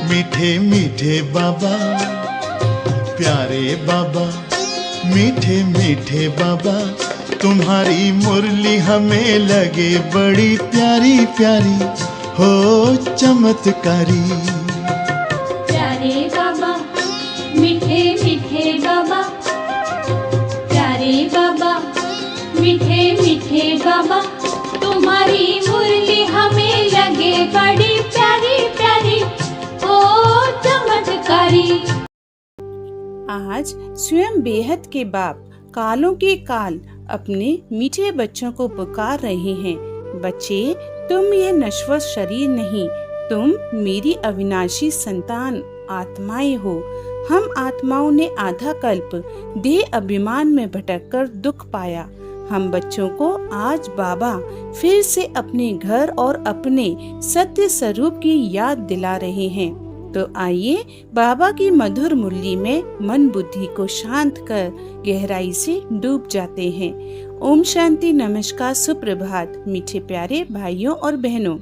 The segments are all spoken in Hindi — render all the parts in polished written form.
मीठे मीठे बाबा, प्यारे बाबा, मीठे मीठे बाबा, तुम्हारी मुरली हमें लगे बड़ी प्यारी प्यारी, हो चमत्कारी। प्यारे बाबा, मीठे मीठे बाबा, प्यारे बाबा, मीठे मीठे बाबा, तुम्हारी मुरली हमें लगे बड़ी प्यारी प्यारी, ओ चमत्कारी। आज स्वयं बेहद के बाप कालों के काल अपने मीठे बच्चों को पुकार रहे हैं। बच्चे, तुम ये नश्वर शरीर नहीं, तुम मेरी अविनाशी संतान आत्माएं हो। हम आत्माओं ने आधा कल्प देह अभिमान में भटककर दुख पाया। हम बच्चों को आज बाबा फिर से अपने घर और अपने सत्य स्वरूप की याद दिला रहे हैं। तो आइए बाबा की मधुर मुरली में मन बुद्धि को शांत कर गहराई से डूब जाते हैं। ओम शांति, नमस्कार, सुप्रभात मीठे प्यारे भाइयों और बहनों।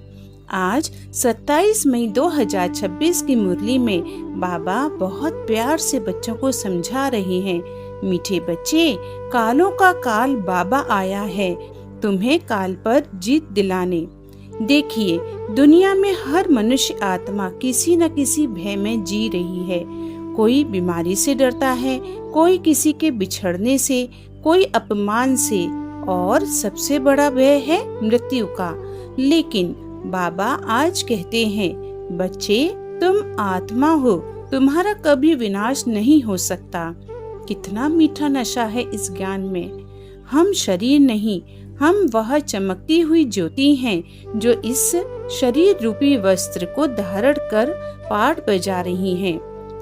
आज 27 मई 2026 की मुरली में बाबा बहुत प्यार से बच्चों को समझा रहे हैं। मीठे बच्चे, कालों का काल बाबा आया है तुम्हें काल पर जीत दिलाने। देखिए, दुनिया में हर मनुष्य आत्मा किसी न किसी भय में जी रही है। कोई बीमारी से डरता है, कोई किसी के बिछड़ने से, कोई अपमान से, और सबसे बड़ा भय है मृत्यु का। लेकिन बाबा आज कहते हैं, बच्चे, तुम आत्मा हो, तुम्हारा कभी विनाश नहीं हो सकता। कितना मीठा नशा है इस ज्ञान में। हम शरीर नहीं, हम वह चमकती हुई ज्योति हैं जो इस शरीर रूपी वस्त्र को धारण कर पाठ बजा रही हैं।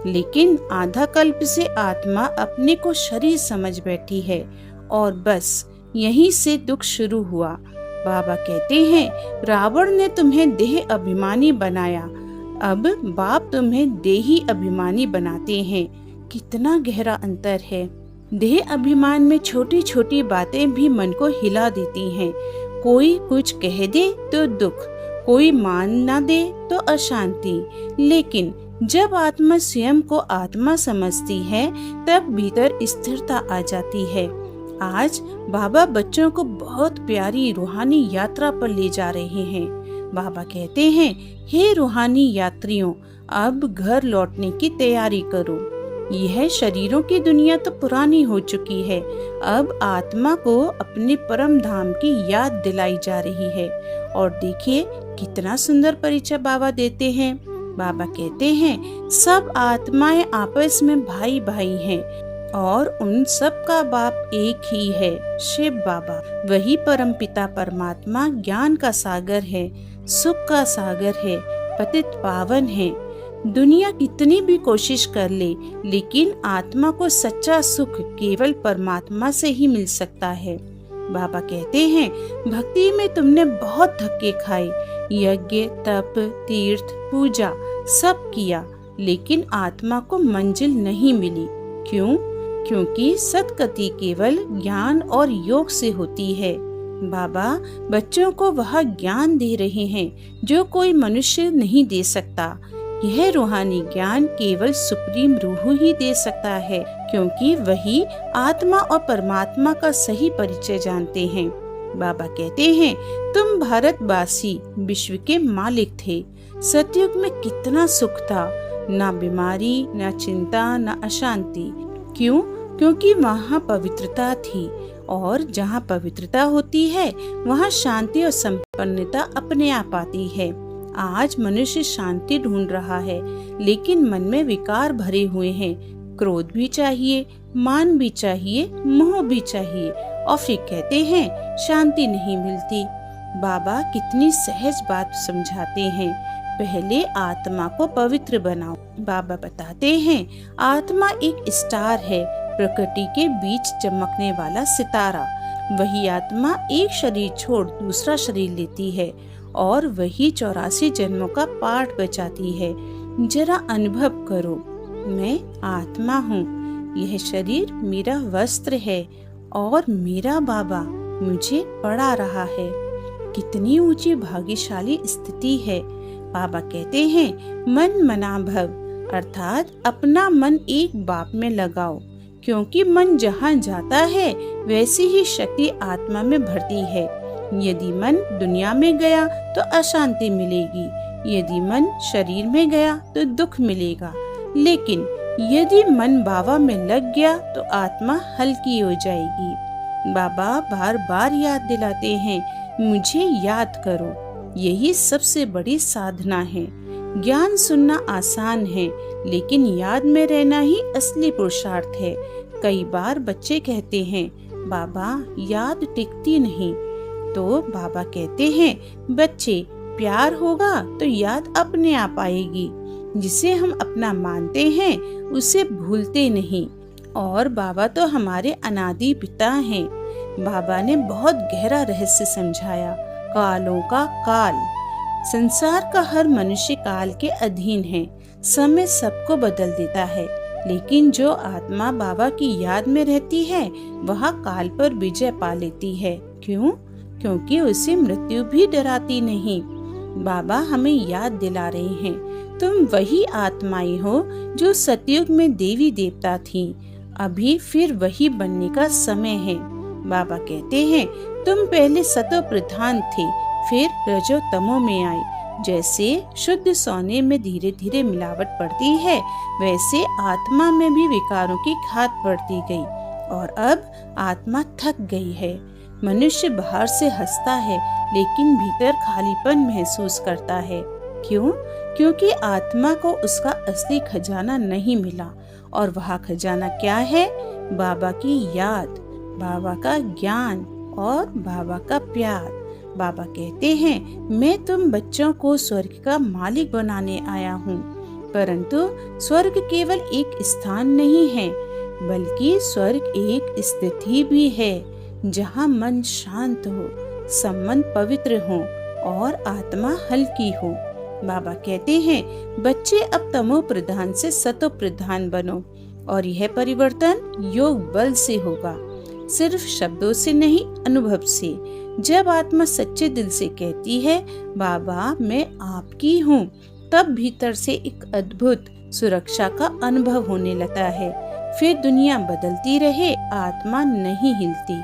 लेकिन आधा कल्प से आत्मा अपने को शरीर समझ बैठी है और बस यहीं से दुख शुरू हुआ। बाबा कहते हैं, रावण ने तुम्हें देह अभिमानी बनाया, अब बाप तुम्हें देही अभिमानी बनाते हैं। कितना गहरा अंतर है। देह अभिमान में छोटी छोटी बातें भी मन को हिला देती हैं। कोई कुछ कह दे तो दुख, कोई मान ना दे तो अशांति। लेकिन जब आत्मा स्वयं को आत्मा समझती है, तब भीतर स्थिरता आ जाती है। आज बाबा बच्चों को बहुत प्यारी रूहानी यात्रा पर ले जा रहे हैं। बाबा कहते हैं, हे रूहानी यात्रियों, अब घर लौटने की तैयारी करो। यह शरीरों की दुनिया तो पुरानी हो चुकी है। अब आत्मा को अपने परम धाम की याद दिलाई जा रही है। और देखिए कितना सुंदर परिचय बाबा देते हैं। बाबा कहते हैं, सब आत्माएं आपस में भाई भाई हैं और उन सब का बाप एक ही है, शिव बाबा। वही परम पिता परमात्मा ज्ञान का सागर है, सुख का सागर है, पतित पावन है। दुनिया कितनी भी कोशिश कर ले, लेकिन आत्मा को सच्चा सुख केवल परमात्मा से ही मिल सकता है। बाबा कहते हैं, भक्ति में तुमने बहुत धक्के खाए, यज्ञ, तप, तीर्थ, पूजा सब किया, लेकिन आत्मा को मंजिल नहीं मिली। क्यों? क्योंकि सद्गति केवल ज्ञान और योग से होती है। बाबा बच्चों को वह ज्ञान दे रहे हैं जो कोई मनुष्य नहीं दे सकता। यह रूहानी ज्ञान केवल सुप्रीम रूह ही दे सकता है, क्योंकि वही आत्मा और परमात्मा का सही परिचय जानते हैं। बाबा कहते हैं, तुम भारतवासी विश्व के मालिक थे। सतयुग में कितना सुख था, ना बीमारी, ना चिंता, ना अशांति। क्यों? क्योंकि वहाँ पवित्रता थी, और जहाँ पवित्रता होती है वहाँ शांति और संपन्नता अपने आप आती है। आज मनुष्य शांति ढूंढ रहा है, लेकिन मन में विकार भरे हुए हैं। क्रोध भी चाहिए, मान भी चाहिए, मोह भी चाहिए, और फिर कहते हैं शांति नहीं मिलती। बाबा कितनी सहज बात समझाते हैं। पहले आत्मा को पवित्र बनाओ। बाबा बताते हैं, आत्मा एक स्टार है, प्रकृति के बीच चमकने वाला सितारा। वही आत्मा एक शरीर छोड़ दूसरा शरीर लेती है और वही 84 जन्मों का पाठ बचाती है। जरा अनुभव करो, मैं आत्मा हूँ, यह शरीर मेरा वस्त्र है और मेरा बाबा मुझे पढ़ा रहा है। कितनी ऊंची भाग्यशाली स्थिति है। बाबा कहते हैं मन मना भव, अर्थात अपना मन एक बाप में लगाओ, क्योंकि मन जहाँ जाता है वैसी ही शक्ति आत्मा में भरती है। यदि मन दुनिया में गया तो अशांति मिलेगी, यदि मन शरीर में गया तो दुख मिलेगा, लेकिन यदि मन बाबा में लग गया तो आत्मा हल्की हो जाएगी। बाबा बार बार याद दिलाते हैं, मुझे याद करो। यही सबसे बड़ी साधना है। ज्ञान सुनना आसान है, लेकिन याद में रहना ही असली पुरुषार्थ है। कई बार बच्चे कहते हैं, बाबा याद टिकती नहीं, तो बाबा कहते हैं, बच्चे प्यार होगा तो याद अपने आप आएगी। जिसे हम अपना मानते हैं उसे भूलते नहीं। और बाबा तो हमारे अनादि पिता हैं। बाबा ने बहुत गहरा रहस्य समझाया। कालों का काल, संसार का हर मनुष्य काल के अधीन है। समय सबको बदल देता है, लेकिन जो आत्मा बाबा की याद में रहती है वह काल पर विजय पा लेती है। क्यों? क्योंकि उसे मृत्यु भी डराती नहीं। बाबा हमें याद दिला रहे हैं, तुम वही आत्माएं हो जो सतयुग में देवी देवता थीं। अभी फिर वही बनने का समय है। बाबा कहते हैं, तुम पहले सतो प्रधान थे, फिर रजो तमो में आए। जैसे शुद्ध सोने में धीरे धीरे मिलावट पड़ती है, वैसे आत्मा में भी विकारों की घात बढ़ती गई और अब आत्मा थक गई है। मनुष्य बाहर से हंसता है, लेकिन भीतर खालीपन महसूस करता है। क्यों? क्योंकि आत्मा को उसका असली खजाना नहीं मिला। और वह खजाना क्या है? बाबा की याद, बाबा का ज्ञान और बाबा का प्यार। बाबा कहते हैं, मैं तुम बच्चों को स्वर्ग का मालिक बनाने आया हूँ। परंतु स्वर्ग केवल एक स्थान नहीं है, बल्कि स्वर्ग एक स्थिति भी है, जहाँ मन शांत हो, संबंध पवित्र हो और आत्मा हल्की हो। बाबा कहते हैं, बच्चे अब तमो प्रधान से सतो प्रधान बनो, और यह परिवर्तन योग बल से होगा, सिर्फ शब्दों से नहीं, अनुभव से। जब आत्मा सच्चे दिल से कहती है, बाबा मैं आपकी हूँ, तब भीतर से एक अद्भुत सुरक्षा का अनुभव होने लगता है। फिर दुनिया बदलती रहे, आत्मा नहीं हिलती।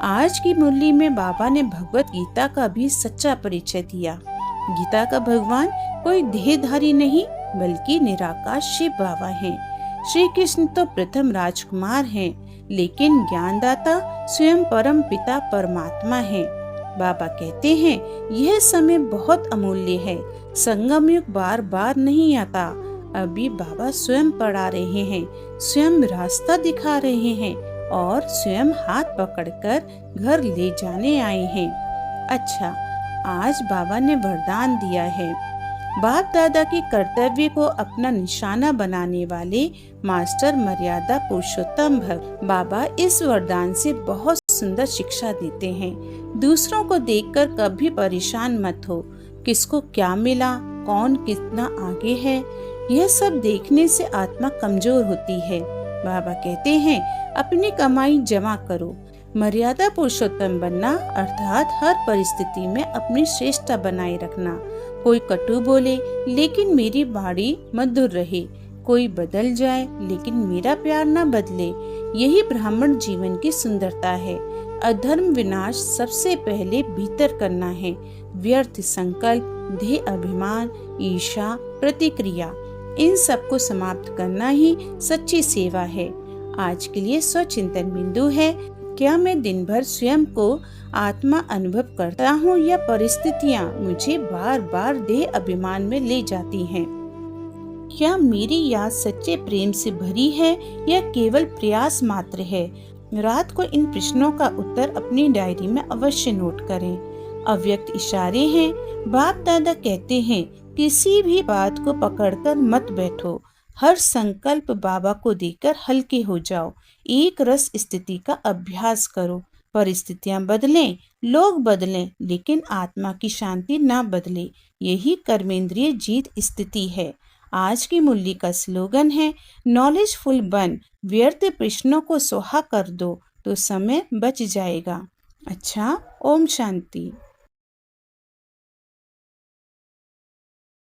आज की मुरली में बाबा ने भगवत गीता का भी सच्चा परिचय दिया। गीता का भगवान कोई देहधारी नहीं, बल्कि निराकार शिव बाबा हैं। श्री कृष्ण तो प्रथम राजकुमार हैं, लेकिन ज्ञानदाता स्वयं परम पिता परमात्मा हैं। बाबा कहते हैं, यह समय बहुत अमूल्य है। संगम युग बार बार नहीं आता। अभी बाबा स्वयं पढ़ा रहे हैं, स्वयं रास्ता दिखा रहे हैं और स्वयं हाथ पकड़कर घर ले जाने आए हैं। अच्छा, आज बाबा ने वरदान दिया है। बाप दादा के कर्तव्य को अपना निशाना बनाने वाले मास्टर मर्यादा पुरुषोत्तम भव। बाबा इस वरदान से बहुत सुंदर शिक्षा देते हैं। दूसरों को देखकर कभी परेशान मत हो। किसको क्या मिला, कौन कितना आगे है, यह सब देखने से आत्मा कमजोर होती है। बाबा कहते हैं, अपनी कमाई जमा करो। मर्यादा पुरुषोत्तम बनना अर्थात हर परिस्थिति में अपनी श्रेष्ठता बनाए रखना। कोई कटु बोले लेकिन मेरी वाणी मधुर रहे, कोई बदल जाए लेकिन मेरा प्यार न बदले। यही ब्राह्मण जीवन की सुंदरता है। अधर्म विनाश सबसे पहले भीतर करना है। व्यर्थ संकल्प, देह अभिमान, ईर्ष्या, प्रतिक्रिया, इन सब को समाप्त करना ही सच्ची सेवा है। आज के लिए स्वचिंतन बिंदु है, क्या मैं दिन भर स्वयं को आत्मा अनुभव करता हूँ या परिस्थितियाँ मुझे बार बार देह अभिमान में ले जाती हैं? क्या मेरी याद सच्चे प्रेम से भरी है या केवल प्रयास मात्र है? रात को इन प्रश्नों का उत्तर अपनी डायरी में अवश्य नोट करें। अव्यक्त इशारे हैं। बाप दादा कहते हैं, किसी भी बात को पकड़कर मत बैठो। हर संकल्प बाबा को देकर हल्के हो जाओ। एक रस स्थिति का अभ्यास करो। परिस्थितियां बदलें, लोग बदलें, लेकिन आत्मा की शांति ना बदले। यही कर्मेंद्रिय जीत स्थिति है। आज की मुरली का स्लोगन है, नॉलेजफुल बन, व्यर्थ प्रश्नों को सोहा कर दो तो समय बच जाएगा। अच्छा, ओम शांति।